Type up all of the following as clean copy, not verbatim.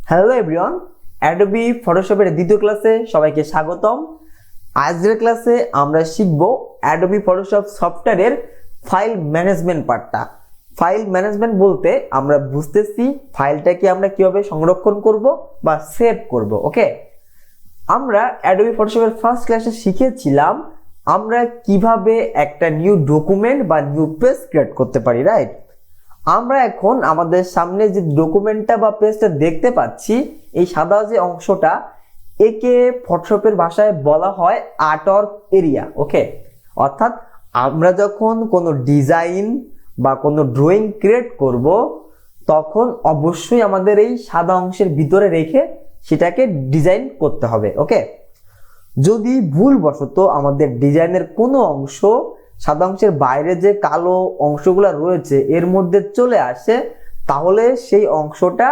Hello everyone, Adobe ফটোশপের দ্বিতীয় ক্লাসে সবাইকে স্বাগতম। আজকের ক্লাসে আমরা শিখব অ্যাডোবি ফটোশপ সফটওয়্যারের ফাইল ম্যানেজমেন্ট পার্টটা। ফাইল ম্যানেজমেন্ট বলতে আমরা বুঝতেছি ফাইলটাকে আমরা কিভাবে সংরক্ষণ করব বা সেভ করব। ওকে, আমরা অ্যাডোবি ফটোশপের ফার্স্ট ক্লাসে শিখেছিলাম আমরা কিভাবে একটা নিউ ডকুমেন্ট বা নিউ পেজ ক্রিয়েট করতে পারি, রাইট? আমরা এখন আমাদের সামনে যে ডকুমেন্টটা বা পেজটা দেখতে পাচ্ছি, এই সাদা যে অংশটা, একে ফটোশপের ভাষায় বলা হয় আর্টওয়ার্ক এরিয়া। ওকে, অর্থাৎ আমরা যখন কোনো ডিজাইন বা কোনো ড্রয়িং ক্রিয়েট করব তখন অবশ্যই আমাদের এই সাদা অংশের ভিতরে রেখে সেটাকে ডিজাইন করতে হবে। ওকে, যদি ভুলবশত আমাদের ডিজাইনের কোনো অংশ সাদা অংশের বাইরে যে কালো অংশগুলো রয়েছে এর মধ্যে চলে আসে, তাহলে সেই অংশটা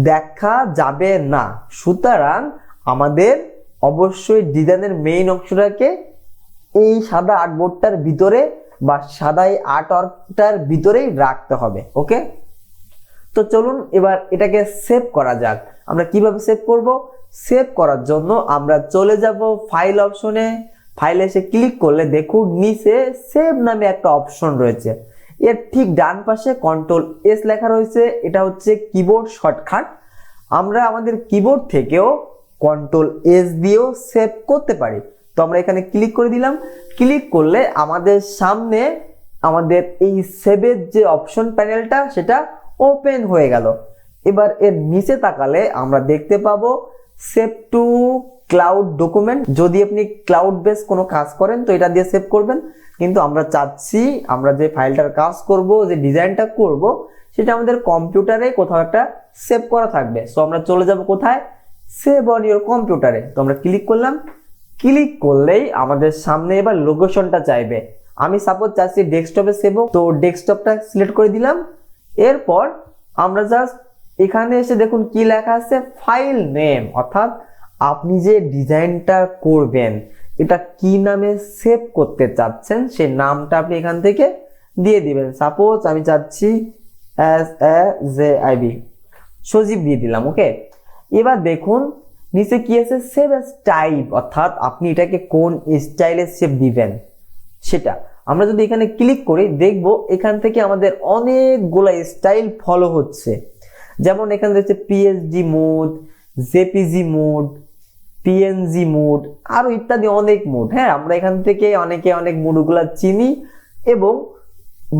দেখা যাবে না। সুতরাং আমাদের অবশ্যই ডিজাইনের মেইন অংশটাকে এই সাদা আর্টবোর্ডটার ভিতরে বা সাদা এই আর্টওয়ার্কটার ভিতরেই রাখতে হবে। ওকে, তো চলুন এবার এটাকে সেভ করা যাক। আমরা কিভাবে সেভ করব? সেভ করার জন্য আমরা চলে যাব ফাইল অপশনে। ফাইলে এসে ক্লিক করলে দেখুন নিচে সেভ নামে একটা অপশন রয়েছে। এর ঠিক ডান পাশে কন্ট্রোল-এস লেখা রয়েছে, এটা হচ্ছে কিবোর্ড শর্টকাট। আমরা আমাদের কিবোর্ড থেকেও কন্ট্রোল-এস দিয়েও সেভ করতে পারি। তো আমরা এখানে ক্লিক করে দিলাম। ক্লিক করলে আমাদের সামনে আমাদের এই সেভের যে অপশন প্যানেলটা সেটা ওপেন হয়ে গেল। এবার এর নিচে তাকালে আমরা দেখতে পাবো সেভ টু ক্লাউড ডকুমেন্ট। যদি আপনি ক্লাউড বেস কোনো কাজ করেন তো এটা দিয়ে সেভ করবেন, কিন্তু আমরা চাচ্ছি আমরা যে ফাইলটার কাজ করব, যে ডিজাইনটা করব, সেটা আমাদের কম্পিউটারে কোথাও একটা সেভ করা থাকবে। সো আমরা চলে যাব কোথায়? সেভ অন ইওর কম্পিউটারে। তো আমরা ক্লিক করলাম। ক্লিক করলেই আমাদের সামনে এবার লোকেশনটা চাইবে। আমি সাপোজ চাচ্ছি ডেস্কটপে সেভ, তো ডেস্কটপটা সিলেক্ট করে দিলাম। এরপর আমরা জাস্ট এখানে এসে দেখুন কি লেখা আছে, ফাইল নেম, অর্থাৎ আপনি যে ডিজাইনটা করবেন এটা কি নামে সেভ করতে চাচ্ছেন সেই নামটা আপনি এখান থেকে দিয়ে দিবেন। সাপোজ আমি চাচ্ছি SAJIB, সজীব দিয়ে দিলাম। ওকে, এবার দেখুন নিচে কি আছে, সেভ অ্যাজ টাইপ, অর্থাৎ আপনি এটাকে কোন স্টাইলে সেভ দিবেন সেটা। আমরা যদি এখানে ক্লিক করি দেখব এখান থেকে আমাদের অনেকগুলো স্টাইল ফলো হচ্ছে। যেমন এখানে রয়েছে PSD mode, JPG mode, PNG mode, আরো ইত্যাদি অনেক মোড। হ্যাঁ, আমরা এখান থেকে অনেকে অনেক মোডগুলো চিনি, এবং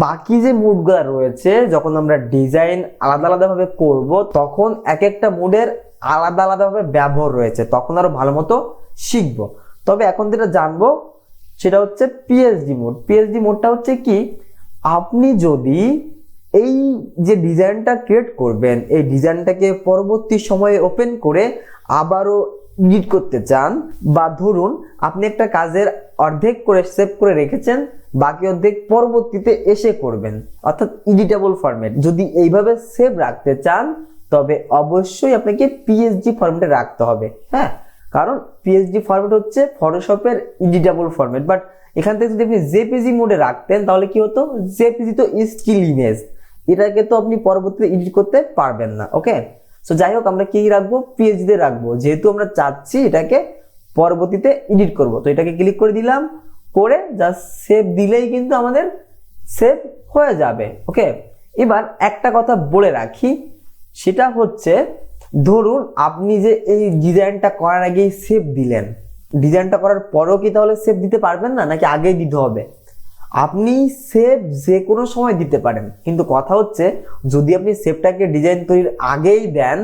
বাকি যে মোডগুলো রয়েছে যখন আমরা ডিজাইন আলাদা আলাদাভাবে করব তখন এক একটা মোডের আলাদা আলাদাভাবে ব্যবহার রয়েছে, তখন আরো ভালো মতো শিখবো। তবে এখন যেটা জানবো সেটা হচ্ছে PSD মোড। PSD মোডটা হচ্ছে কি, আপনি যদি এই যে ডিজাইনটা ক্রিয়েট করবেন এই ডিজাইনটাকে পরবর্তী সময়ে ওপেন করে আবারও এডিট করতে চান, বা ধরুন আপনি একটা কাজের অর্ধেক করে সেভ করে রেখেছেন, বাকি অর্ধেক পরবর্তীতে এসে করবেন, অর্থাৎ এডিটেবল ফরম্যাট, যদি এইভাবে সেভ রাখতে চান তবে অবশ্যই আপনাকে PSD ফরম্যাটে রাখতে হবে। হ্যাঁ, কারণ PSD ফরম্যাট হচ্ছে ফটোশপের এডিটেবল ফরম্যাট। বাট এখান থেকে যদি আপনি JPG মোডে রাখতেন তাহলে কি হতো, JPG তো স্টিল ইমেজ, এটাকে তো আপনি পরবর্তীতে এডিট করতে পারবেন না। ওকে, সো যাই হোক আমরা কি রাখবো, PSD তে রাখবো, যেহেতু আমরা চাচ্ছি এটাকে পরবর্তীতে এডিট করব। তো এটাকে ক্লিক করে দিলাম, করে জাস্ট সেভ দিলেই কিন্তু আমাদের সেভ হয়ে যাবে। ওকে, এবার একটা কথা বলে রাখি, সেটা হচ্ছে ধরুন আপনি যে এই ডিজাইনটা করার আগেই সেভ দিলেন, ডিজাইনটা করার পরেও কি তাহলে সেভ দিতে পারবেন না, নাকি আগেই দিতে হবে? আপনি সেভ যে কোনো সময় দিতে পারেন, কিন্তু কথা হচ্ছে যদি আপনি সেভটাকে ডিজাইন তৈরির আগেই দেন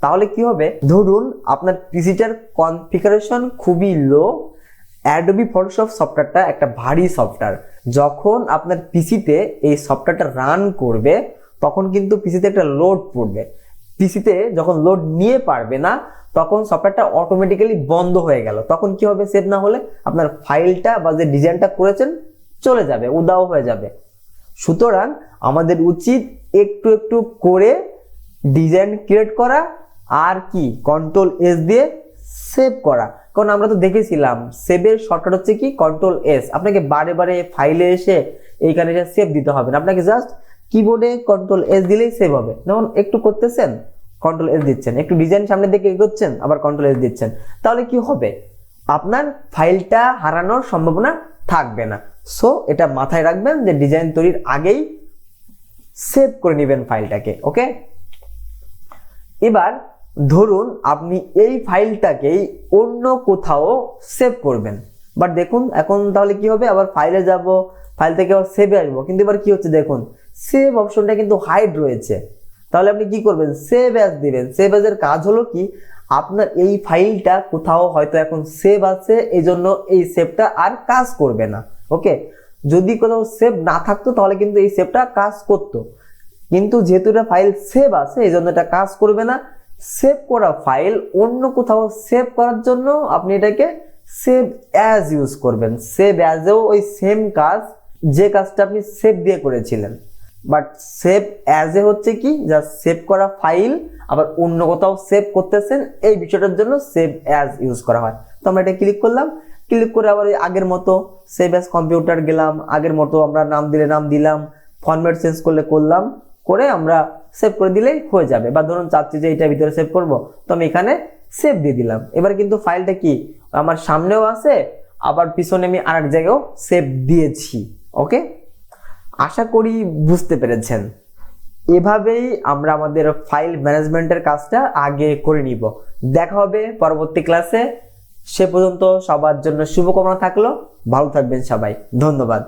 তাহলে কি হবে, ধরুন আপনার পিসিটার কনফিগারেশন খুবই লো, অ্যাডোবি ফটোশপ সফটওয়্যারটা একটা ভারী সফটওয়্যার, যখন আপনার পিসিতে এই সফটওয়্যারটা রান করবে তখন কিন্তু পিসিতে একটা লোড পড়বে। পিসিতে যখন লোড নিয়ে পারবে না তখন সফটওয়্যারটা অটোমেটিক্যালি বন্ধ হয়ে গেল, তখন কি হবে, সেভ না হলে আপনার ফাইলটা বা যে ডিজাইনটা করেছেন চলে যাবে, উদাও হয়ে যাবে। সুতরাং আমাদের উচিত একটু একটু করে ডিজাইন ক্রিয়েট করা, আর কি কন্ট্রোল-এস দিয়ে সেভ করা। কারণ আমরা তো দেখেছিলাম সেভের শর্টকাট হচ্ছে কি, কন্ট্রোল-এস। আপনাকে বারে বারে ফাইলে এসে এইখানে সেভ দিতে হবে না, আপনাকে জাস্ট কিবোর্ডে কন্ট্রোল-এস দিলেই সেভ হবে। যেমন একটু করতেছেন, কন্ট্রোল এস দিচ্ছেন, একটু ডিজাইন সামনের দিকে এগোচ্ছেন আবার কন্ট্রোল এস দিচ্ছেন, তাহলে কি হবে, আপনার ফাইলটা হারানোর সম্ভাবনা থাকবে না। সো এটা মাথায় রাখবেন যে ডিজাইন তৈরির আগেই সেভ করে নেবেন ফাইলটাকে। ওকে, এবার ধরুন আপনি এই ফাইলটাকেই অন্য কোথাও সেভ করবেন, বাট দেখুন এখন তাহলে কি হবে, আবার ফাইলে যাব, ফাইল থেকে আবার সেভে আসবো, কিন্তু এবার কি হচ্ছে দেখুন সেভ অপশনটা কিন্তু হাইড রয়েছে। তাহলে আপনি কি করবেন, সেভ অ্যাজ দিবেন। সেভ অ্যাজ এর কাজ হলো কি, আপনার এই ফাইলটা কোথাও হয়তো এখন সেভ আছে, এই জন্য এই সেভটা আর কাজ করবে না। ওকে, যদি কোথাও সেভ না থাকতো তাহলে কিন্তু এই সেভটা কাজ করতো, কিন্তু যেহেতু এটা ফাইল সেভ আছে এই জন্য এটা কাজ করবে না। সেভ করা ফাইল অন্য কোথাও সেভ করার জন্য আপনি এটাকে সেভ অ্যাজ ইউজ করবেন। সেভ অ্যাজেও ওই সেম কাজ, যে কাজটা আপনি সেভ দিয়ে করেছিলেন, বাট সেভ অ্যাজে হচ্ছে কি, যা সেভ করা ফাইল আবার অন্য কোথাও সেভ করতেছেন, এই বিষয়টার জন্য সেভ অ্যাজ ইউজ করা হয়। তো আমরা এটা ক্লিক করলাম, ক্লিক করে আবার আগের মতো সেভ অ্যাজ কম্পিউটার গেলাম, আগের মতো আমরা নাম দিলে নাম দিলাম, ফরম্যাট চেঞ্জ করলে করলাম, করে আমরা সেভ করে দিলেই হয়ে যাবে। বা ধরুন চাচ্ছি যে এটার ভিতরে সেভ করব, তো আমি এখানে সেভ দিয়ে দিলাম। এবার কিন্তু ফাইলটা কি আমার সামনেও আছে, আবার পিছনে আমি আরেক জায়গায়ও সেভ দিয়েছি। ওকে, আশা করি বুঝতে পেরেছেন। এভাবেই আমরা আমাদের ফাইল ম্যানেজমেন্টের কাজটা আগে করে নিব। দেখা হবে পরবর্তী ক্লাসে, সে পর্যন্ত সবার জন্য শুভকামনা থাকলো, ভালো থাকবেন সবাই, ধন্যবাদ।